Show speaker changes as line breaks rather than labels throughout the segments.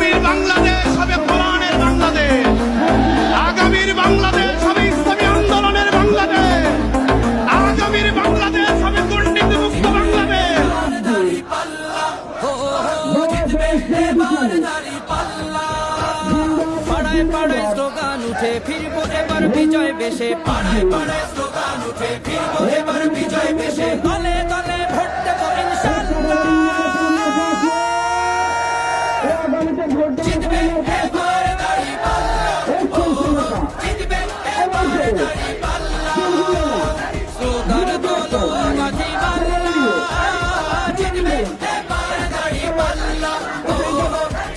আগামীর বাংলাদেশ হবে কোরআনের বাংলাদেশ, আগামীর বাংলাদেশ হবে ইসলামী আন্দোলনের বাংলাদেশ, আগামীর বাংলাদেশ হবে দুর্নীতিমুক্ত বাংলাদেশ।
পাড়ায় পাড়ায় স্লোগান উঠে ফিরবো এবার বিজয় বেশে, পাড়ায় পাড়ায় স্লোগান উঠে ফিরবো এবার বিজয় বেশে, দলে দলে ভোট দেবো ইনশাআল্লাহ। জিতবে এবার দাঁড়িপাল্লা, জিতবে এবার দাঁড়িপাল্লা, স্লোগান তোলো মাঝি মাল্লা, জিতবে এবার দাঁড়িপাল্লা,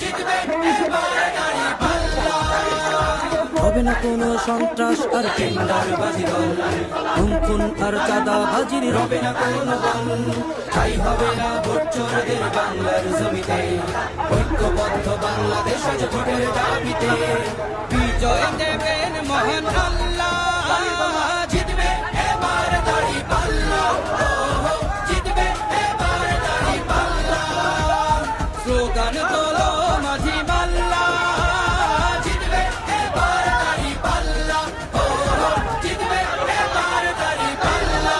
জিতবে এবার দাঁড়িপাল্লা। হবে না কোনো সন্ত্রাস আর টেন্ডারবাজি দল, খুন আর চাঁদাবাজির হবে না কোনো বল, ঠাই হবে না ভোট চোরদের বাংলার জমিতে, ঐক্যবদ্ধ বাংলাদেশ আজ ভোটের দাবিতে, বিজয় দেবেন মহান আল্লাহ, জিতবে এবার দাঁড়িপাল্লা, জিতবে এবার দাঁড়িপাল্লা, স্লোগান তোলো মাঝি মাল্লা, জিতবে এবার দাঁড়িপাল্লা, জিতবে এবার দাঁড়িপাল্লা,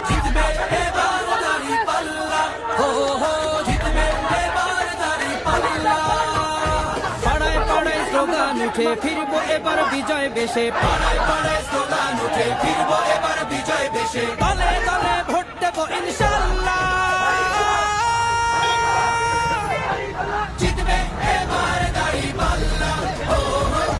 জিতবে এবার দাঁড়িপাল্লা, জিতবে এবার দাঁড়িপাল্লা। পাড়ায় পাড়ায় স্লোগান উঠে ফিরবো এবার বিজয় বেশে, পাড়ায় পাড়ায় স্লোগান উঠে ফিরবো এবার বিজয় বেশে, দলে দলে ভোট দেবো ইনশাআল্লাহ।